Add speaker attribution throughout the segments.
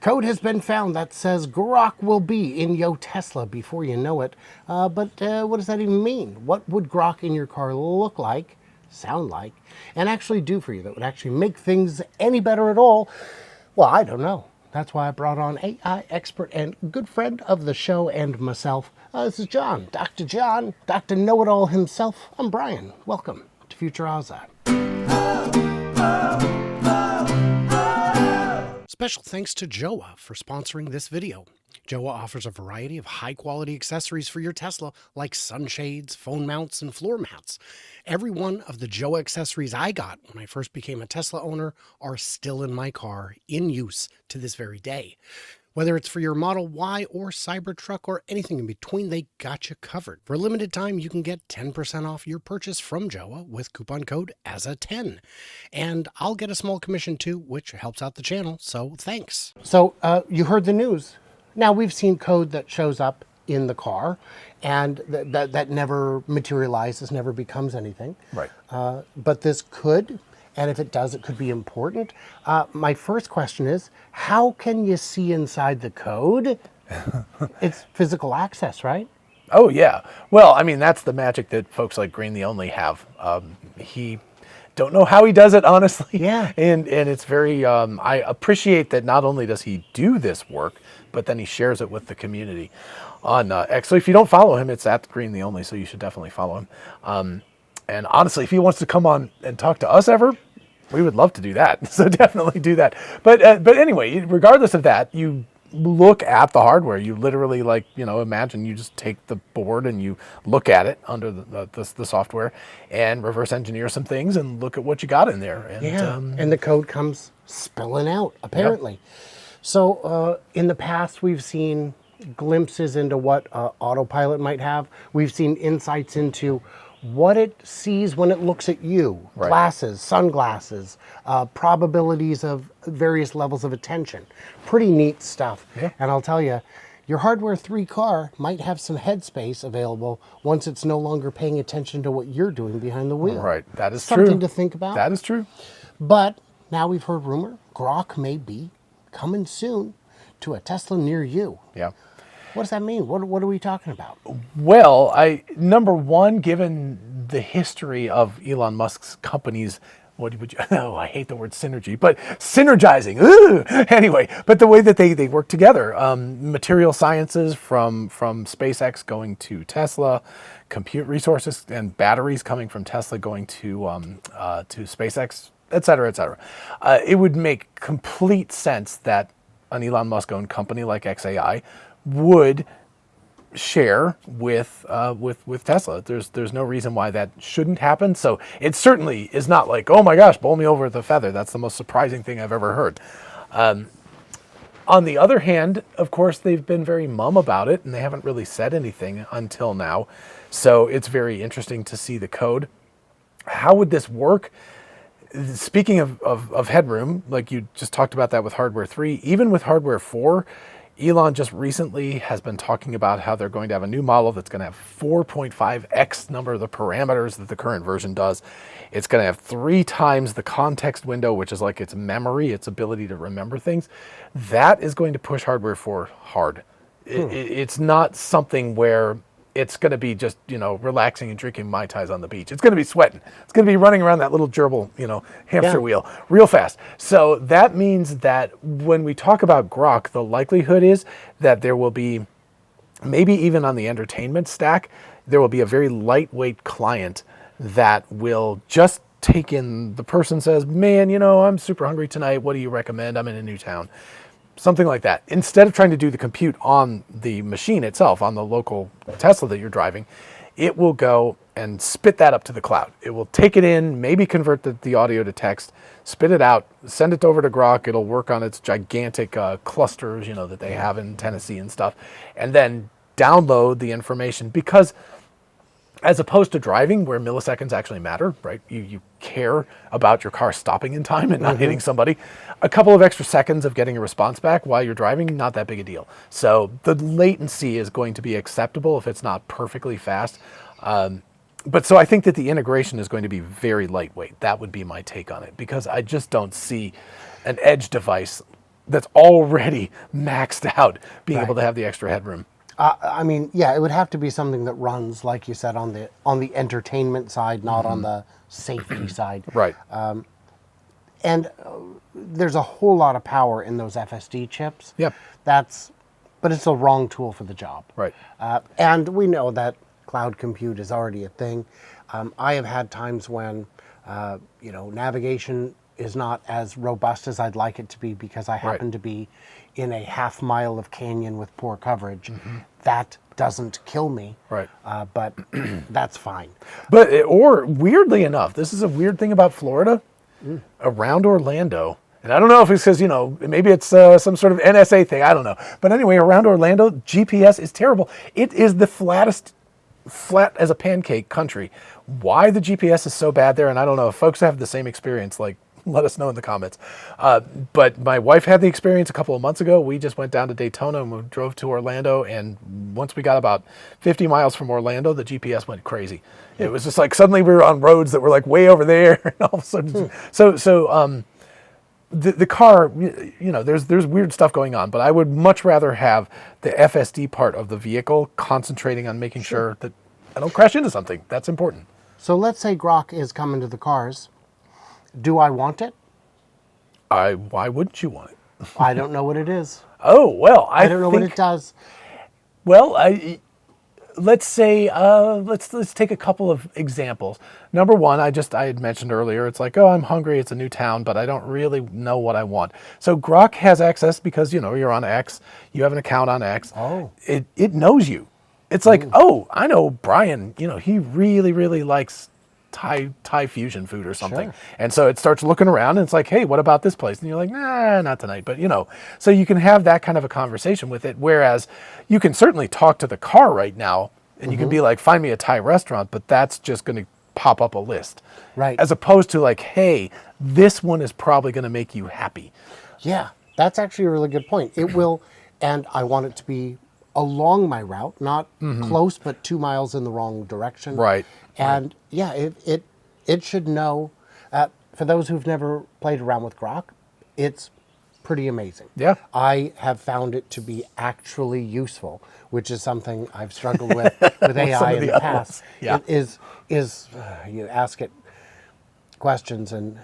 Speaker 1: Code has been found that says Grok will be in your Tesla before you know it. But what does that even mean? What would Grok in your car look like, sound like, and actually do for you that would actually make things any better at all? Well, I don't know. That's why I brought on AI expert and good friend of the show and myself. This is John, Dr. Know-It-All himself. I'm Brian. Welcome to Future Ozzy. Special thanks to Joah for sponsoring this video. Joah offers a variety of high-quality accessories for your Tesla, like sunshades, phone mounts, and floor mats. Every one of the Joah accessories I got when I first became a Tesla owner are still in my car, in use to this very day. Whether it's for your Model Y or Cybertruck or anything in between, they got you covered. For a limited time, you can get 10% off your purchase from Joah with coupon code AZA10. And I'll get a small commission too, which helps out the channel, so thanks. So you heard the news. Now we've seen code that shows up in the car and that never materializes, never becomes anything.
Speaker 2: Right.
Speaker 1: But this could. And if it does, it could be important. My first question is, how can you see inside the code? It's physical access, right?
Speaker 2: Oh, yeah. Well, I mean, that's the magic that folks like Green the Only have. He don't know how he does it, honestly.
Speaker 1: Yeah.
Speaker 2: And it's very, I appreciate that not only does he do this work, but then he shares it with the community on X. So if you don't follow him, it's at Green the Only, so you should definitely follow him. And honestly, if he wants to come on and talk to us ever, we would love to do that. So definitely do that. But anyway, regardless of that, you look at the hardware. You literally, like, imagine you just take the board and you look at it under the software and reverse engineer some things and look at what you got in there. And,
Speaker 1: and the code comes spilling out, apparently. Yep. So in the past, we've seen glimpses into what autopilot might have. We've seen insights into what it sees when it looks at you, right. Glasses, sunglasses, probabilities of various levels of attention. Pretty neat stuff. Yeah. And I'll tell you, your Hardware 3 car might have some headspace available once it's no longer paying attention to what you're doing behind the wheel.
Speaker 2: Right, that is true.
Speaker 1: Something to think about.
Speaker 2: That is true.
Speaker 1: But now we've heard rumor, Grok may be coming soon to a Tesla near you.
Speaker 2: Yeah.
Speaker 1: What does that mean? What are we talking about?
Speaker 2: Well, number one, given the history of Elon Musk's companies, I hate the word synergy, but synergizing. Anyway, but the way that they work together, material sciences from SpaceX going to Tesla, compute resources and batteries coming from Tesla going to SpaceX, et cetera, et cetera. It would make complete sense that an Elon Musk-owned company like XAI would share with Tesla. There's no reason why that shouldn't happen. So it certainly is not like, oh my gosh, blow me over with a feather. That's the most surprising thing I've ever heard. On the other hand, of course, they've been very mum about it and they haven't really said anything until now. So it's very interesting to see the code. How would this work? Speaking of headroom, like you just talked about that with Hardware 3, even with Hardware 4, Elon just recently has been talking about how they're going to have a new model that's going to have 4.5x number of the parameters that the current version does. It's going to have 3 times the context window, which is like its memory, its ability to remember things. That is going to push Hardware 4 hard. It's not something where it's going to be just, relaxing and drinking Mai Tais on the beach. It's going to be sweating. It's going to be running around that little gerbil, hamster wheel real fast. So that means that when we talk about Grok, the likelihood is that there will be, maybe even on the entertainment stack, there will be a very lightweight client that will just take in, the person says, man, I'm super hungry tonight. What do you recommend? I'm in a new town. Something like that. Instead of trying to do the compute on the machine itself, on the local Tesla that you're driving, it will go and spit that up to the cloud. It will take it in, maybe convert the audio to text, spit it out, send it over to Grok. It'll work on its gigantic clusters, that they have in Tennessee and stuff, and then download the information. Because as opposed to driving, where milliseconds actually matter, right? You care about your car stopping in time and not hitting somebody. A couple of extra seconds of getting a response back while you're driving, not that big a deal. So the latency is going to be acceptable if it's not perfectly fast. But so I think that the integration is going to be very lightweight. That would be my take on it, because I just don't see an edge device that's already maxed out being able
Speaker 1: Right.
Speaker 2: to have the extra headroom.
Speaker 1: I mean, yeah, it would have to be something that runs, like you said, on the entertainment side, not on the safety side.
Speaker 2: Right.
Speaker 1: And there's a whole lot of power in those FSD chips.
Speaker 2: Yep.
Speaker 1: But it's the wrong tool for the job.
Speaker 2: Right.
Speaker 1: And we know that cloud compute is already a thing. I have had times when, navigation is not as robust as I'd like it to be because I happen to be in a half mile of canyon with poor coverage. That doesn't kill me.
Speaker 2: Right.
Speaker 1: But that's fine.
Speaker 2: But, or weirdly enough, this is a weird thing about Florida, around Orlando. And I don't know if it's because, maybe it's some sort of NSA thing. I don't know. But anyway, around Orlando, GPS is terrible. It is the flat as a pancake country. Why the GPS is so bad there, and I don't know if folks have the same experience, like, let us know in the comments. But my wife had the experience a couple of months ago. We just went down to Daytona and we drove to Orlando. And once we got about 50 miles from Orlando, the GPS went crazy. It was just like suddenly we were on roads that were like way over there. And all of a sudden, the car, there's weird stuff going on. But I would much rather have the FSD part of the vehicle concentrating on making sure that I don't crash into something. That's important.
Speaker 1: So let's say Grok is coming to the cars. Do I want it?
Speaker 2: Why wouldn't you want it?
Speaker 1: I don't know what it is.
Speaker 2: Oh, well,
Speaker 1: I don't know what it does.
Speaker 2: Well, let's say, let's take a couple of examples. Number one, I had mentioned earlier, it's like, oh, I'm hungry, it's a new town, but I don't really know what I want. So Grok has access because, you're on X, you have an account on X.
Speaker 1: Oh.
Speaker 2: It knows you. It's like, oh, I know Brian, he really, really likes Thai fusion food or something.
Speaker 1: Sure.
Speaker 2: And so it starts looking around and it's like, hey, what about this place? And you're like, nah, not tonight. But so you can have that kind of a conversation with it. Whereas you can certainly talk to the car right now and you can be like, find me a Thai restaurant, but that's just going to pop up a list.
Speaker 1: Right.
Speaker 2: As opposed to like, hey, this one is probably going to make you happy.
Speaker 1: Yeah, that's actually a really good point. It will, and I want it to be along my route, not close, but 2 miles in the wrong direction.
Speaker 2: Right.
Speaker 1: And yeah, it should know. For those who've never played around with Grok, it's pretty amazing.
Speaker 2: Yeah.
Speaker 1: I have found it to be actually useful, which is something I've struggled with AI in the past.
Speaker 2: Yeah.
Speaker 1: It is you ask it questions and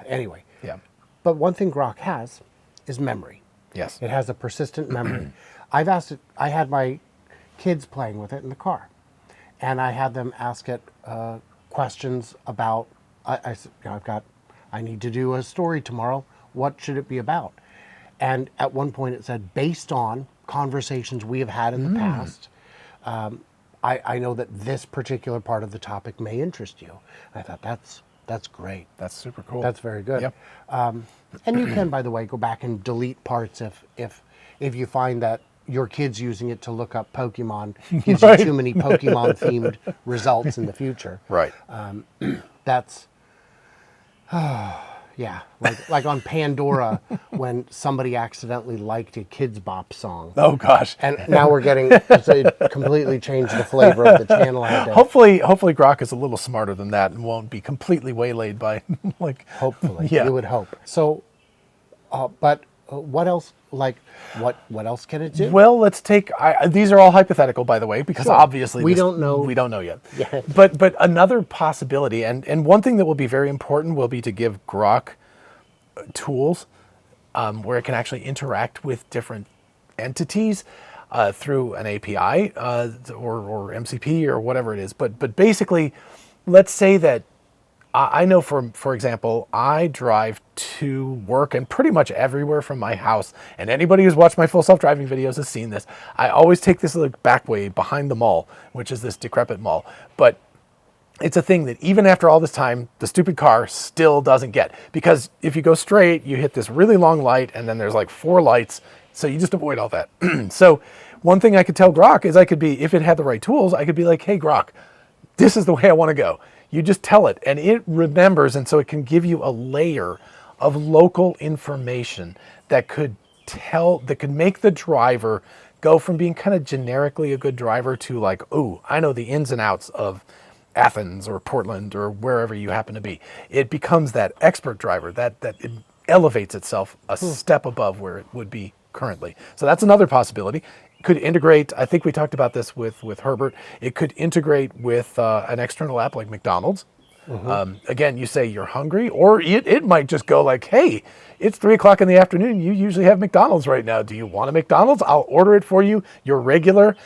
Speaker 1: anyway.
Speaker 2: Yeah.
Speaker 1: But one thing Grok has is memory.
Speaker 2: Yes.
Speaker 1: It has a persistent memory. I've asked it, I had my kids playing with it in the car, and I had them ask it questions about, I said, I need to do a story tomorrow. What should it be about? And at one point it said, based on conversations we have had in the past, I know that this particular part of the topic may interest you. I thought, that's great.
Speaker 2: That's super cool.
Speaker 1: That's very good.
Speaker 2: Yep.
Speaker 1: And you can, by the way, go back and delete parts if you find that your kid's using it to look up Pokemon, gives you too many Pokemon-themed results in the future.
Speaker 2: Right.
Speaker 1: That's, yeah, like on Pandora when somebody accidentally liked a Kids Bop song.
Speaker 2: Oh, gosh.
Speaker 1: And now we're getting, so it completely changed the flavor of the channel.
Speaker 2: Hopefully Grok is a little smarter than that and won't be completely waylaid by, like...
Speaker 1: Hopefully,
Speaker 2: Yeah.
Speaker 1: you would hope. So, but what else, what else can it do?
Speaker 2: Well, let's take... these are all hypothetical, by the way, because obviously...
Speaker 1: We don't know.
Speaker 2: We don't know yet.
Speaker 1: Yeah.
Speaker 2: But another possibility, and one thing that will be very important will be to give Grok tools where it can actually interact with different entities through an API or MCP or whatever it is. But basically, let's say that I know, for example, I drive to work and pretty much everywhere from my house. And anybody who's watched my full self-driving videos has seen this. I always take this little back way behind the mall, which is this decrepit mall. But it's a thing that even after all this time, the stupid car still doesn't get. Because if you go straight, you hit this really long light, and then there's like 4 lights. So you just avoid all that. So one thing I could tell Grok is if it had the right tools, I could be like, hey, Grok, this is the way I want to go. You just tell it, and it remembers, and so it can give you a layer of local information that could make the driver go from being kind of generically a good driver to like, oh, I know the ins and outs of Athens or Portland or wherever you happen to be. It becomes that expert driver, that elevates itself a step above where it would be currently. So that's another possibility. Could integrate, I think we talked about this with Herbert, it could integrate with an external app like McDonald's. Again, you say you're hungry, or it might just go like, hey, it's 3 o'clock in the afternoon. You usually have McDonald's right now. Do you want a McDonald's? I'll order it for you. You're regular,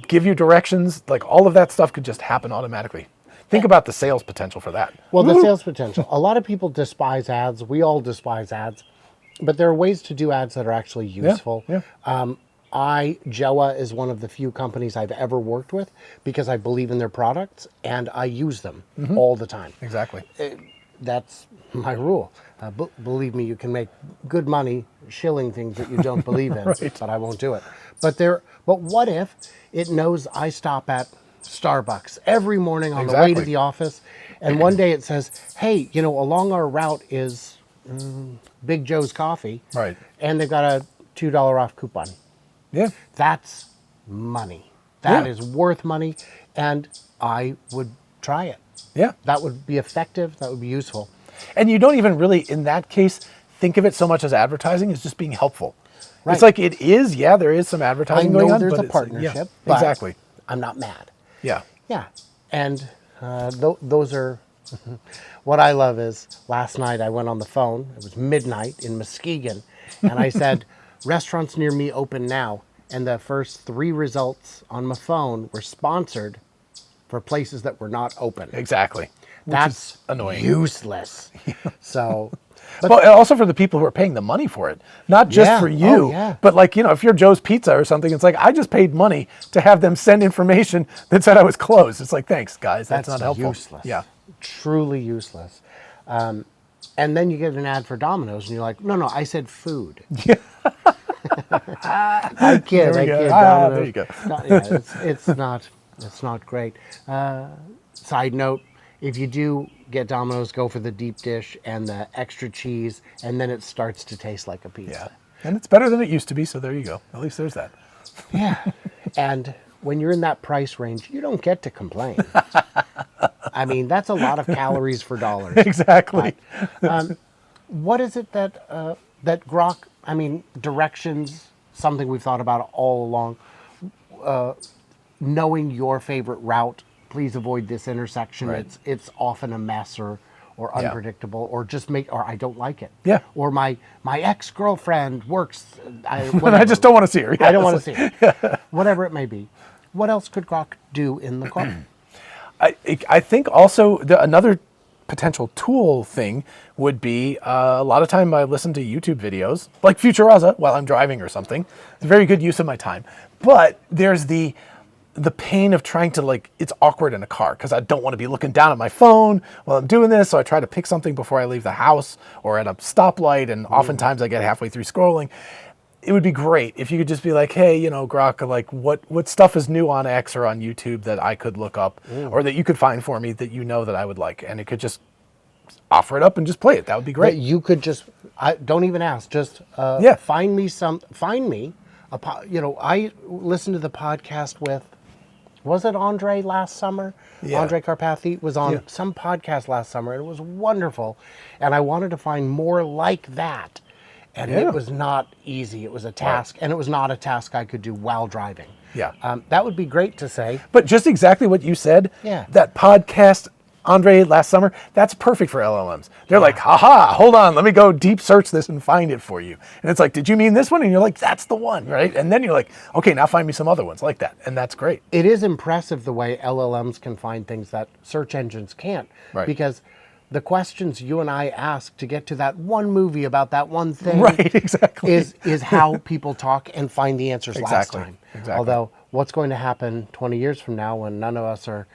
Speaker 2: give you directions. Like all of that stuff could just happen automatically. Think about the sales potential for that.
Speaker 1: Well, the sales potential. A lot of people despise ads. We all despise ads, but there are ways to do ads that are actually useful.
Speaker 2: Yeah.
Speaker 1: Joah is one of the few companies I've ever worked with because I believe in their products and I use them all the time.
Speaker 2: Exactly.
Speaker 1: That's my rule. Believe me, you can make good money shilling things that you don't believe in,
Speaker 2: Right.
Speaker 1: but I won't do it. But what if it knows I stop at Starbucks every morning on the way to
Speaker 2: Exactly.
Speaker 1: the office, and one day it says, hey, along our route is Big Joe's Coffee,
Speaker 2: Right.
Speaker 1: and they've got a $2 off coupon.
Speaker 2: Yeah.
Speaker 1: That's money. That
Speaker 2: Yeah.
Speaker 1: is worth money, and I would try it.
Speaker 2: Yeah.
Speaker 1: That would be effective. That would be useful.
Speaker 2: And you don't even really, in that case, think of it so much as advertising as just being helpful.
Speaker 1: Right.
Speaker 2: It's like it is, yeah, there is some
Speaker 1: I
Speaker 2: advertising going
Speaker 1: know
Speaker 2: on.
Speaker 1: there's
Speaker 2: but
Speaker 1: a
Speaker 2: it's-
Speaker 1: partnership,
Speaker 2: Yeah,
Speaker 1: but
Speaker 2: exactly.
Speaker 1: I'm not mad.
Speaker 2: Yeah.
Speaker 1: Yeah, and those are what I love. Is last night I went on the phone. It was midnight in Muskegon, and I said, "Restaurants near me open now." And the first 3 results on my phone were sponsored for places that were not open.
Speaker 2: Exactly.
Speaker 1: That's
Speaker 2: annoying.
Speaker 1: Useless. So,
Speaker 2: Well, and also for the people who are paying the money for it, not just
Speaker 1: Yeah.
Speaker 2: for you,
Speaker 1: Oh, yeah.
Speaker 2: but like, if you're Joe's Pizza or something, it's like, I just paid money to have them send information that said I was closed. It's like, thanks guys, that's not helpful.
Speaker 1: Useless.
Speaker 2: Yeah.
Speaker 1: Truly useless. And then you get an ad for Domino's, and you're like, no, I said food. I kid.
Speaker 2: There we go.
Speaker 1: Domino's.
Speaker 2: There you go.
Speaker 1: It's not great. Side note: if you do get Domino's, go for the deep dish and the extra cheese, and then it starts to taste like a
Speaker 2: Yeah.
Speaker 1: pizza.
Speaker 2: And it's better than it used to be, so there you go. At least there's that.
Speaker 1: Yeah. And when you're in that price range, you don't get to complain. I mean, that's a lot of calories for dollars.
Speaker 2: Exactly.
Speaker 1: What is it that that Grok? I mean, directions. Something we've thought about all along. Knowing your favorite route. Please avoid this intersection.
Speaker 2: Right.
Speaker 1: It's often a mess or
Speaker 2: Yeah.
Speaker 1: unpredictable, or I don't like it.
Speaker 2: Yeah.
Speaker 1: Or my ex-girlfriend works.
Speaker 2: And I
Speaker 1: whatever.
Speaker 2: just don't want to see her.
Speaker 1: I don't want to see it. Whatever it may be. What else could Grok do in the car?
Speaker 2: I think also another potential tool thing would be a lot of time I listen to YouTube videos like Futurazza while I'm driving or something. It's a very good use of my time. But there's the pain of trying to it's awkward in a car because I don't want to be looking down at my phone while I'm doing this. So I try to pick something before I leave the house or at a stoplight. And oftentimes I get halfway through scrolling. It would be great if you could just be like, hey, Grok, like what stuff is new on X or on YouTube that I could look up or that you could find for me that that I would like. And it could just offer it up and just play it. That would be
Speaker 1: That
Speaker 2: great.
Speaker 1: you could just, don't even ask, just find me. I listened to the podcast with, was it Andre last summer?
Speaker 2: Yeah.
Speaker 1: Andre Carpathy was on some podcast last summer, and it was wonderful. And I wanted to find more like that. And
Speaker 2: Yeah.
Speaker 1: it was not easy. It was a task, and it was not a task I could do while driving.
Speaker 2: Yeah.
Speaker 1: That would be great to say.
Speaker 2: But just exactly what you said,
Speaker 1: Yeah.
Speaker 2: that podcast, Andre, last summer, that's perfect for LLMs. They're like, haha, hold on, let me go deep search this and find it for you. And it's like, did you mean this one? And you're like, that's the one, right? And then you're like, okay, now find me some other ones like that. And that's great.
Speaker 1: It is impressive the way LLMs can find things that search engines can't.
Speaker 2: Right.
Speaker 1: Because the questions you and I ask to get to that one movie about that one thing
Speaker 2: Right, exactly.
Speaker 1: is how people talk and find the answers
Speaker 2: Exactly,
Speaker 1: last time.
Speaker 2: exactly.
Speaker 1: Although, what's going to happen 20 years from now when none of us are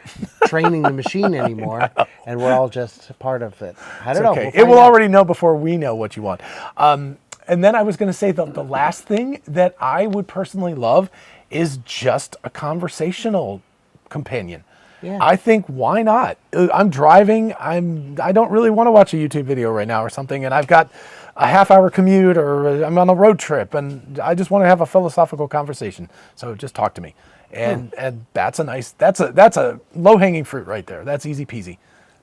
Speaker 1: training the machine anymore and we're all just part of it? I don't know.
Speaker 2: Okay,
Speaker 1: We'll
Speaker 2: it
Speaker 1: find
Speaker 2: will
Speaker 1: out.
Speaker 2: already know before we know what you want. And then I was going to say the last thing that I would personally love is just a conversational companion.
Speaker 1: Yeah.
Speaker 2: I think why not? I'm driving. I don't really want to watch a YouTube video right now or something, and I've got a half-hour commute or I'm on a road trip, and I just want to have a philosophical conversation. So just talk to me, and that's a low-hanging fruit right there. That's easy peasy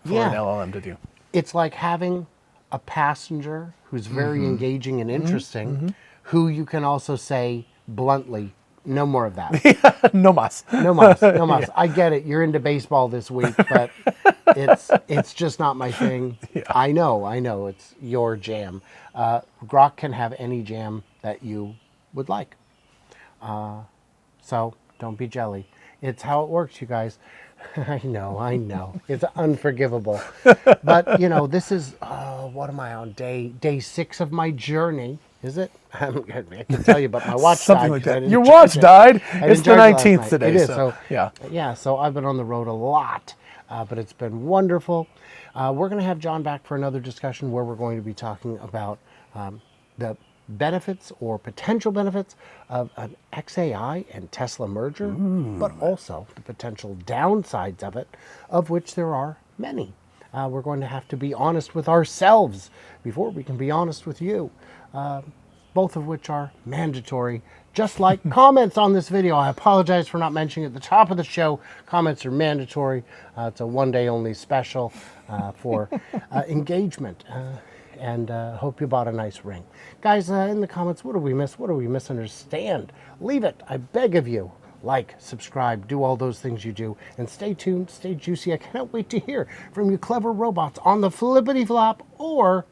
Speaker 2: for an LLM to do.
Speaker 1: It's like having a passenger who's very engaging and interesting, who you can also say bluntly, no more of that.
Speaker 2: No mas.
Speaker 1: No mas, no mas. I get it. You're into baseball this week, but it's just not my thing. I know. It's your jam. Grok can have any jam that you would like. So don't be jelly. It's how it works, you guys. I know. It's unforgivable. But, this is, what am I on? Day 6 of my journey. Is it? I can tell you, but my watch
Speaker 2: Something
Speaker 1: died.
Speaker 2: like
Speaker 1: 'cause I
Speaker 2: that.
Speaker 1: didn't
Speaker 2: Your
Speaker 1: charge
Speaker 2: watch
Speaker 1: it.
Speaker 2: died.
Speaker 1: I
Speaker 2: It's
Speaker 1: didn't
Speaker 2: the
Speaker 1: charge it last
Speaker 2: 19th
Speaker 1: night.
Speaker 2: today.
Speaker 1: It is.
Speaker 2: So, yeah.
Speaker 1: Yeah, so I've been on the road a lot, but it's been wonderful. We're going to have John back for another discussion where we're going to be talking about the benefits or potential benefits of an XAI and Tesla merger, but also the potential downsides of it, of which there are many. We're going to have to be honest with ourselves before we can be honest with you, both of which are mandatory. Just like comments on this video. I apologize for not mentioning at the top of the show. Comments are mandatory. It's a one-day only special for engagement. And hope you bought a nice ring. Guys, in the comments, what do we miss? What do we misunderstand? Leave it, I beg of you. Like, subscribe, do all those things you do. And stay tuned, stay juicy. I cannot wait to hear from you clever robots on the Flippity Flop or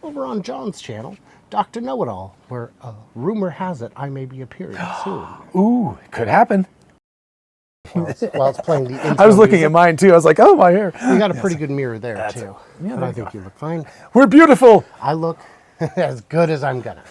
Speaker 1: over on John's channel, Dr. Know-It-All, where rumor has it I may be appearing soon.
Speaker 2: Ooh, it could happen.
Speaker 1: While it's playing the intro
Speaker 2: I was looking
Speaker 1: music.
Speaker 2: at mine too. I was like, oh, my hair.
Speaker 1: You got a pretty good mirror there, too.
Speaker 2: Yeah,
Speaker 1: But
Speaker 2: there
Speaker 1: I
Speaker 2: you
Speaker 1: think
Speaker 2: go.
Speaker 1: you look fine.
Speaker 2: We're beautiful.
Speaker 1: I look as good as I'm gonna.